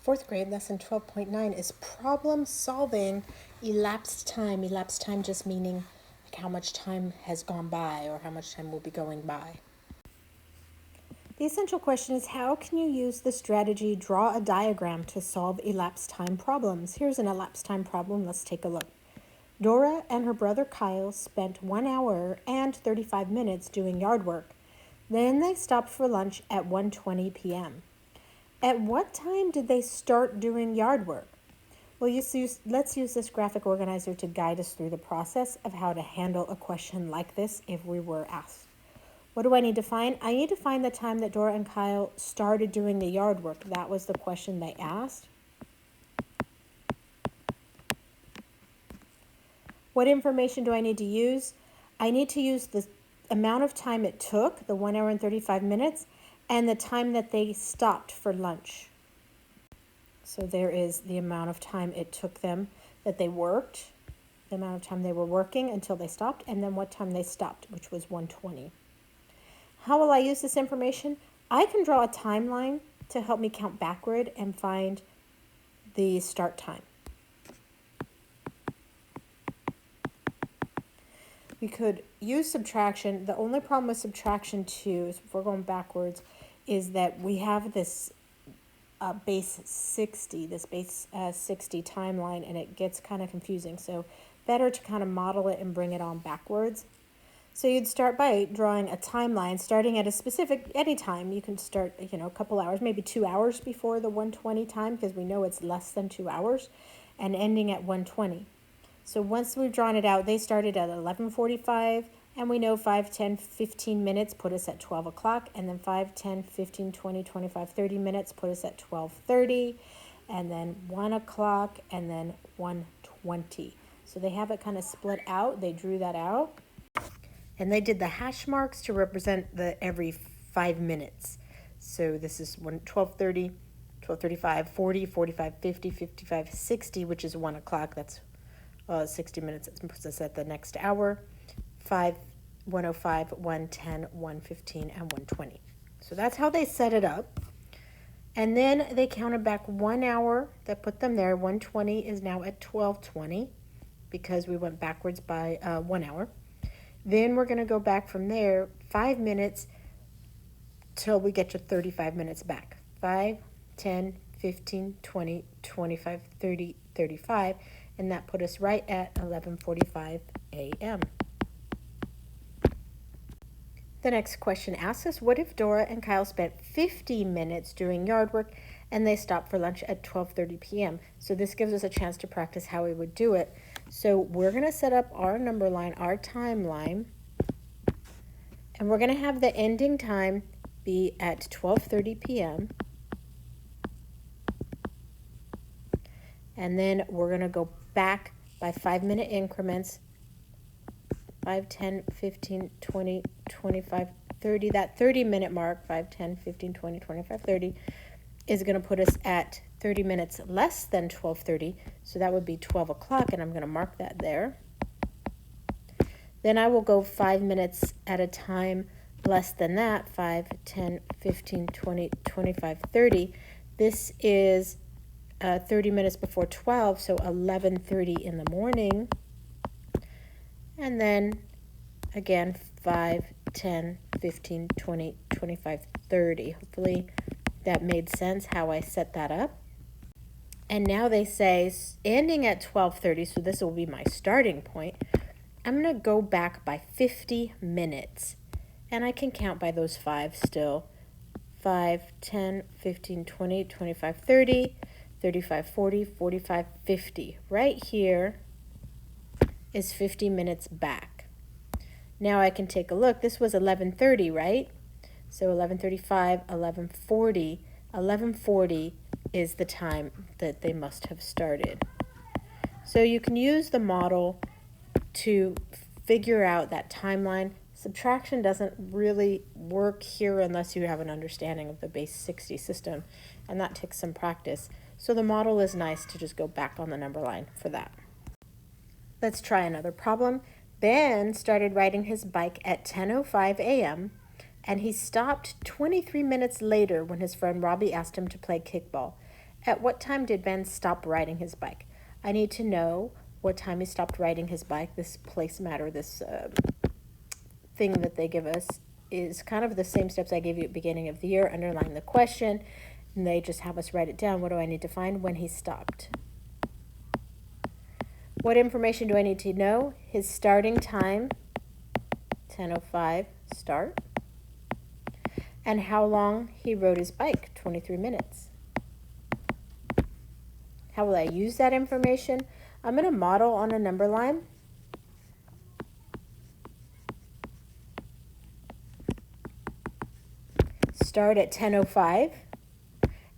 Fourth grade, lesson 12.9 is problem solving elapsed time. Elapsed time just meaning like how much time has gone by or how much time will be going by. The essential question is, how can you use the strategy draw a diagram to solve elapsed time problems? Here's an elapsed time problem. Let's take a look. Dora and her brother Kyle spent 1 hour and 35 minutes doing yard work. Then they stopped for lunch at 1:20 p.m. At what time did they start doing yard work? Well, let's use this graphic organizer to guide us through the process of how to handle a question like this if we were asked. What do I need to find? I need to find the time that Dora and Kyle started doing the yard work. That was the question they asked. What information do I need to use? I need to use the amount of time it took, the 1 hour and 35 minutes, and the time that they stopped for lunch. So there is the amount of time it took them that they worked, the amount of time they were working until they stopped, and then what time they stopped, which was 1:20. How will I use this information? I can draw a timeline to help me count backward and find the start time. We could use subtraction. The only problem with subtraction too, is if we're going backwards, is that we have this base 60 timeline, and it gets kind of confusing. So better to kind of model it and bring it on backwards. So you'd start by drawing a timeline, starting at a specific, any time. You can start, a couple hours, maybe 2 hours before the 1:20 time, because we know it's less than 2 hours, and ending at 1:20. So once we've drawn it out, they started at 11:45, and we know 5, 10, 15 minutes put us at 12 o'clock, and then 5, 10, 15, 20, 25, 30 minutes put us at 12:30, and then 1 o'clock, and then 1:20. So they have it kind of split out. They drew that out, and they did the hash marks to represent the every 5 minutes. So this is 12:30, 12:35, 40, 45, 50, 55, 60, which is 1 o'clock. That's 60 minutes. It puts us at the next hour. 5, 1:05, 1:10, 1:15, and 1:20. So that's how they set it up. And then they counted back 1 hour. That put them there. 1:20 is now at 12:20 because we went backwards by 1 hour. Then we're going to go back from there 5 minutes till we get to 35 minutes back. 5, 10, 15, 20, 25, 30, 35. And that put us right at 11:45 a.m. The next question asks us, what if Dora and Kyle spent 50 minutes doing yard work and they stopped for lunch at 12:30 p.m.? So this gives us a chance to practice how we would do it. So we're going to set up our number line, our timeline, and we're going to have the ending time be at 12:30 p.m. And then we're going to go back by 5-minute increments, 5, 10, 15, 20, 25, 30. That 30-minute mark, 5, 10, 15, 20, 25, 30, is going to put us at 30 minutes less than 12:30. So that would be 12 o'clock, and I'm going to mark that there. Then I will go 5 minutes at a time less than that, 5, 10, 15, 20, 25, 30. This is 30 minutes before 12, so 11:30 in the morning. And then again, 5, 10, 15, 20, 25, 30. Hopefully that made sense how I set that up. And now they say ending at 12:30, so this will be my starting point. I'm going to go back by 50 minutes. And I can count by those 5 still. 5, 10, 15, 20, 25, 30. 35, 40, 45, 50. Right here is 50 minutes back. Now I can take a look. This was 11:30, right? So 11:35, 11:40. 11:40 is the time that they must have started. So you can use the model to figure out that timeline. Subtraction doesn't really work here unless you have an understanding of the base 60 system, and that takes some practice. So the model is nice to just go back on the number line for that. Let's try another problem. Ben started riding his bike at 10:05 a.m. and he stopped 23 minutes later when his friend Robbie asked him to play kickball. At what time did Ben stop riding his bike? I need to know what time he stopped riding his bike. This place matter, this thing that they give us is kind of the same steps I gave you at the beginning of the year. Underline the question, and they just have us write it down. What do I need to find? When he stopped. What information do I need to know? His starting time, 10:05 start, and how long he rode his bike, 23 minutes. How will I use that information? I'm going to model on a number line. Start at 10:05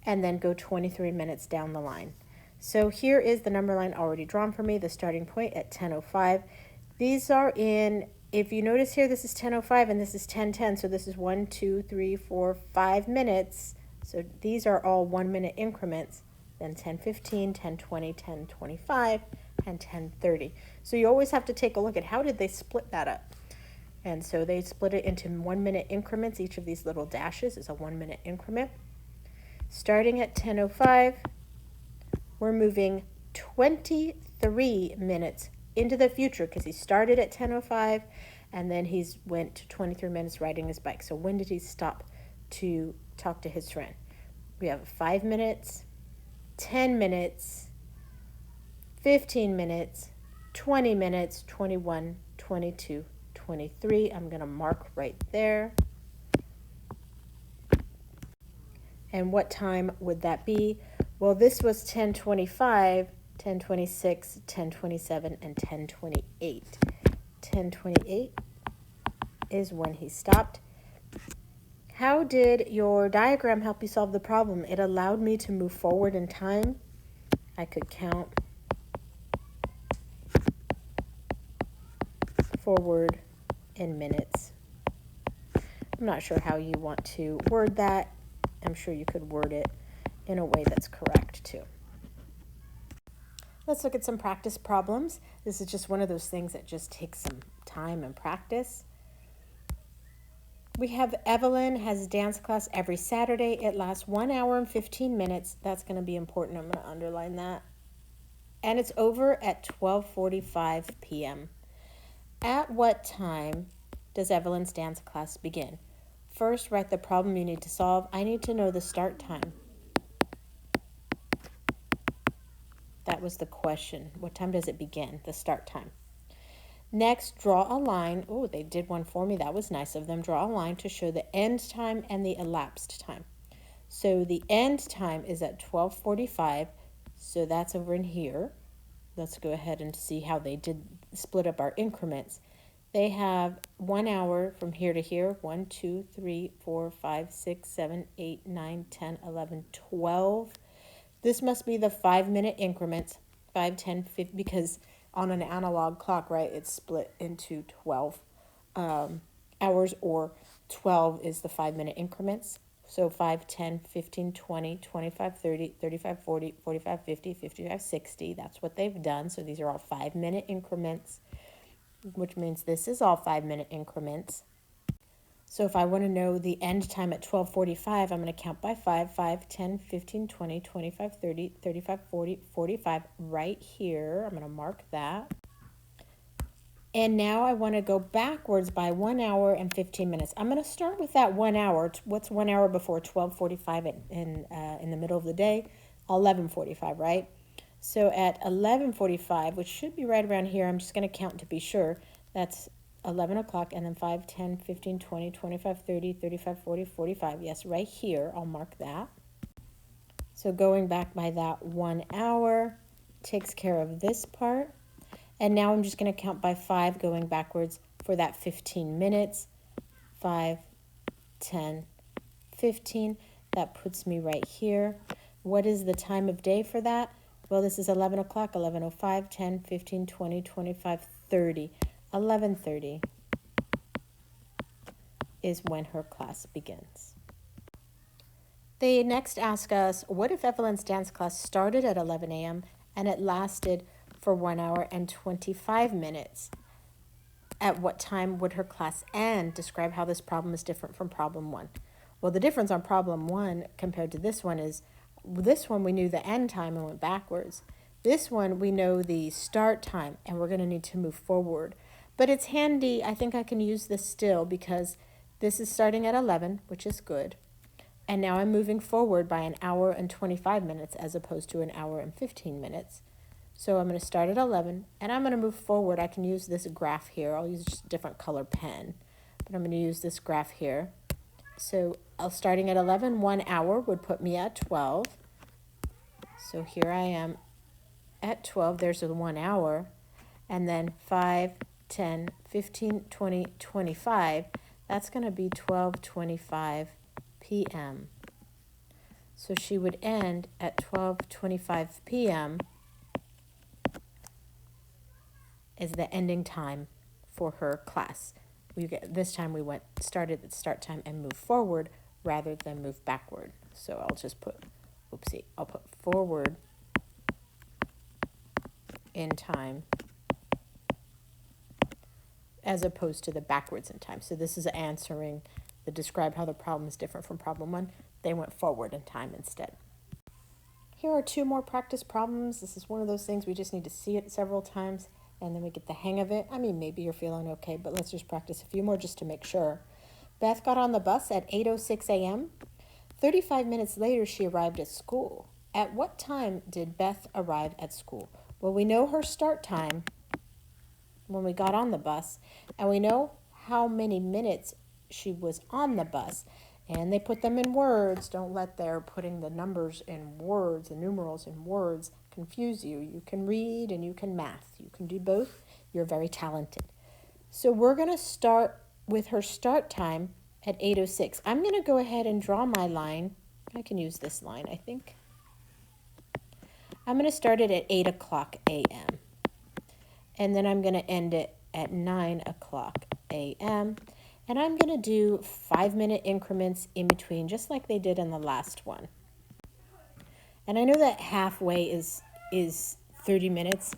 and then go 23 minutes down the line. So here is the number line already drawn for me, the starting point at 10:05. These are in, if you notice here, this is 10:05 and this is 10:10, so this is 1, 2, 3, 4, 5 minutes. So these are all 1 minute increments, then 10:15, 10:20, 10:25, and 10:30. So you always have to take a look at how did they split that up. And so they split it into 1 minute increments. Each of these little dashes is a 1 minute increment. Starting at 10:05, we're moving 23 minutes into the future because he started at 10:05 and then he's went to 23 minutes riding his bike. So when did he stop to talk to his friend? We have 5 minutes, 10 minutes, 15 minutes, 20 minutes, 21, 22, 23. I'm going to mark right there. And what time would that be? Well, this was 10:25, 10:26, 10:27, and 10:28. 10:28 is when he stopped. How did your diagram help you solve the problem? It allowed me to move forward in time. I could count forward in minutes. I'm not sure how you want to word that. I'm sure you could word it in a way that's correct too. Let's look at some practice problems. This is just one of those things that just takes some time and practice. We have Evelyn has dance class every Saturday. It lasts 1 hour and 15 minutes. That's going to be important. I'm going to underline that. And it's over at 12:45 p.m. At what time does Evelyn's dance class begin? First, write the problem you need to solve. I need to know the start time. That was the question. What time does it begin? The start time. Next, draw a line. Oh, they did one for me. That was nice of them. Draw a line to show the end time and the elapsed time. So the end time is at 12:45. So that's over in here. Let's go ahead and see how they did split up our increments. They have 1 hour from here to here. 1, 2, 3, 4, 5, 6, 7, 8, 9, 10, 11, 12. This must be the 5 minute increments. 5, 10, 15, because on an analog clock, right, it's split into 12 hours, or 12 is the 5 minute increments. So 5, 10, 15, 20, 25, 30, 35, 40, 45, 50, 55, 60. That's what they've done. So these are all 5 minute increments, which means this is all 5 minute increments. So if I want to know the end time at 12:45, I'm going to count by 5, 5, 10, 15, 20, 25, 30, 35, 40, 45, right here. I'm going to mark that. And now I want to go backwards by 1 hour and 15 minutes. I'm going to start with that 1 hour. What's 1 hour before 12:45 in the middle of the day? 11:45, right? So at 11:45, which should be right around here, I'm just going to count to be sure. That's 11 o'clock, and then 5, 10, 15, 20, 25, 30, 35, 40, 45. Yes, right here. I'll mark that. So going back by that 1 hour takes care of this part. And now I'm just going to count by 5 going backwards for that 15 minutes. 5, 10, 15. That puts me right here. What is the time of day for that? Well, this is 11 o'clock, 11:05, 10, 15, 20, 25, 30. 11:30 is when her class begins. They next ask us, what if Evelyn's dance class started at 11 a.m. and it lasted for 1 hour and 25 minutes? At what time would her class end? Describe how this problem is different from problem 1. Well, the difference on problem 1 compared to this one is This one we knew the end time and went backwards. This one we know the start time and we're going to need to move forward. But it's handy, I think I can use this still because this is starting at 11, which is good. And now I'm moving forward by an hour and 25 minutes as opposed to an hour and 15 minutes. So I'm going to start at 11 and I'm going to move forward. I can use this graph here. I'll use just a different color pen, but I'm going to use this graph here. So starting at 11, 1 hour would put me at 12. So here I am at 12. There's the 1 hour. And then 5, 10, 15, 20, 25. That's going to be 12:25 p.m. So she would end at 12:25 p.m. is the ending time for her class. This time we started at start time and moved forward rather than move backward. So I'll just put, I'll put forward in time as opposed to the backwards in time. So this is answering the describe how the problem is different from problem 1. They went forward in time instead. Here are 2 more practice problems. This is one of those things we just need to see it several times and then we get the hang of it. I mean, maybe you're feeling okay, but let's just practice a few more just to make sure. Beth got on the bus at 8:06 a.m. 35 minutes later, she arrived at school. At what time did Beth arrive at school? Well, we know her start time when we got on the bus, and we know how many minutes she was on the bus. And they put them in words. Don't let their putting the numbers in words, the numerals in words, confuse you. You can read and you can math. You can do both. You're very talented. So we're going to start with her start time at 8:06. I'm going to go ahead and draw my line. I can use this line, I think. I'm going to start it at 8 o'clock a.m. And then I'm going to end it at 9 o'clock a.m. And I'm going to do 5-minute increments in between, just like they did in the last one. And I know that halfway is 30 minutes.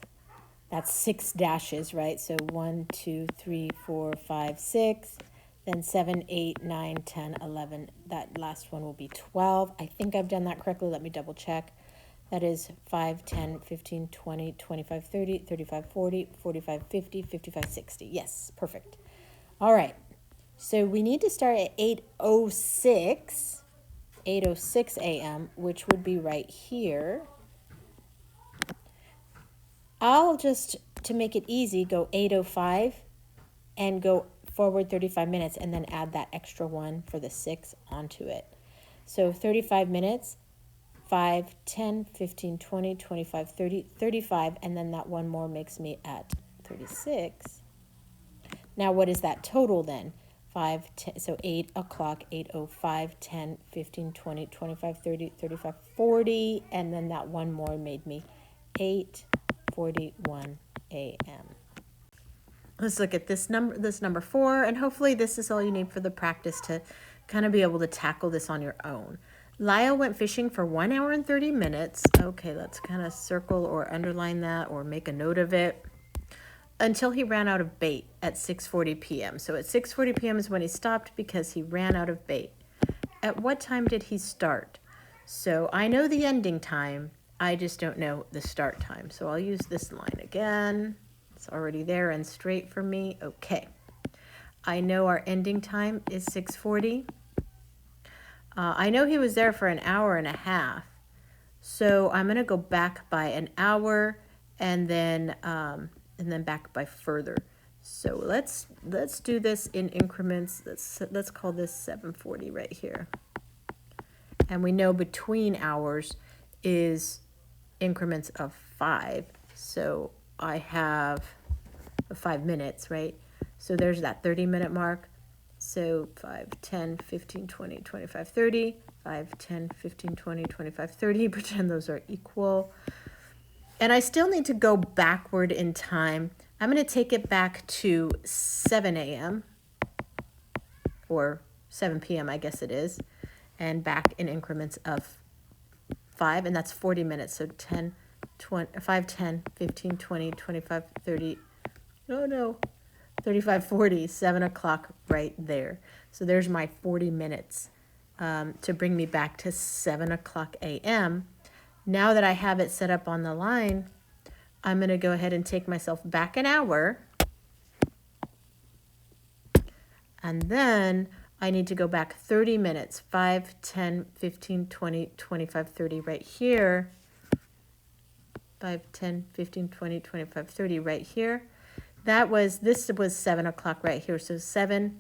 That's 6 dashes, right? So 1, 2, 3, 4, 5, 6. Then 7, 8, 9, 10, 11. That last one will be 12. I think I've done that correctly. Let me double check. That is 5, 10, 15, 20, 25, 30, 35, 40, 45, 50, 55, 60. Yes, perfect. All right. So we need to start at 8:06 a.m., which would be right here. I'll just, to make it easy, go 8:05 and go forward 35 minutes and then add that extra one for the 6 onto it. So 35 minutes, 5, 10, 15, 20, 25, 30, 35, and then that one more makes me at 36. Now what is that total then? 5, 10, so 8 o'clock, 8:05, 10, 15, 20, 25, 30, 35, 40, and then that one more made me 8:41 a.m. Let's look at this number 4, and hopefully this is all you need for the practice to kind of be able to tackle this on your own. Lyle went fishing for 1 hour and 30 minutes. Okay, let's kind of circle or underline that or make a note of it. Until he ran out of bait at 6:40 p.m. So at 6:40 p.m. is when he stopped because he ran out of bait. At what time did he start? So I know the ending time. I just don't know the start time. So I'll use this line again. It's already there and straight for me. Okay. I know our ending time is 6:40. I know he was there for an hour and a half. So I'm going to go back by an hour and then back by further. So let's do this in increments. Let's call this 7:40 right here. And we know between hours is increments of 5. So I have 5 minutes, right? So there's that 30-minute mark. So 5, 10, 15, 20, 25, 30. 5, 10, 15, 20, 25, 30. Pretend those are equal. And I still need to go backward in time. I'm going to take it back to 7 a.m. or 7 p.m. I guess it is. And back in increments of 5. And that's 40 minutes. So 10, 20, 5, 10, 15, 20, 25, 30. Oh, no. 35, 40, 7 o'clock right there. So there's my 40 minutes to bring me back to 7 o'clock a.m. Now that I have it set up on the line, I'm going to go ahead and take myself back an hour. And then I need to go back 30 minutes, 5, 10, 15, 20, 25, 30 right here. 5, 10, 15, 20, 25, 30 right here. This was 7 o'clock right here. So 7:05,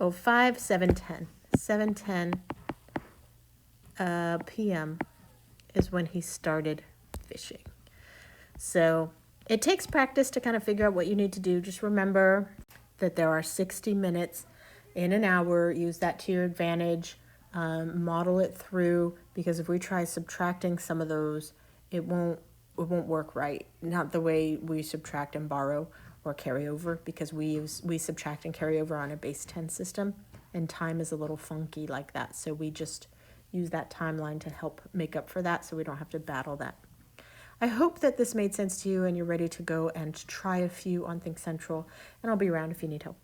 7:10. 7:10 p.m. is when he started fishing. So it takes practice to kind of figure out what you need to do. Just remember that there are 60 minutes in an hour. Use that to your advantage. Model it through, because if we try subtracting some of those, it won't work right. Not the way we subtract and borrow or carry over, because we subtract and carry over on a base 10 system, and time is a little funky like that. So we just use that timeline to help make up for that, so we don't have to battle that. I hope that this made sense to you and you're ready to go and try a few on Think Central, and I'll be around if you need help.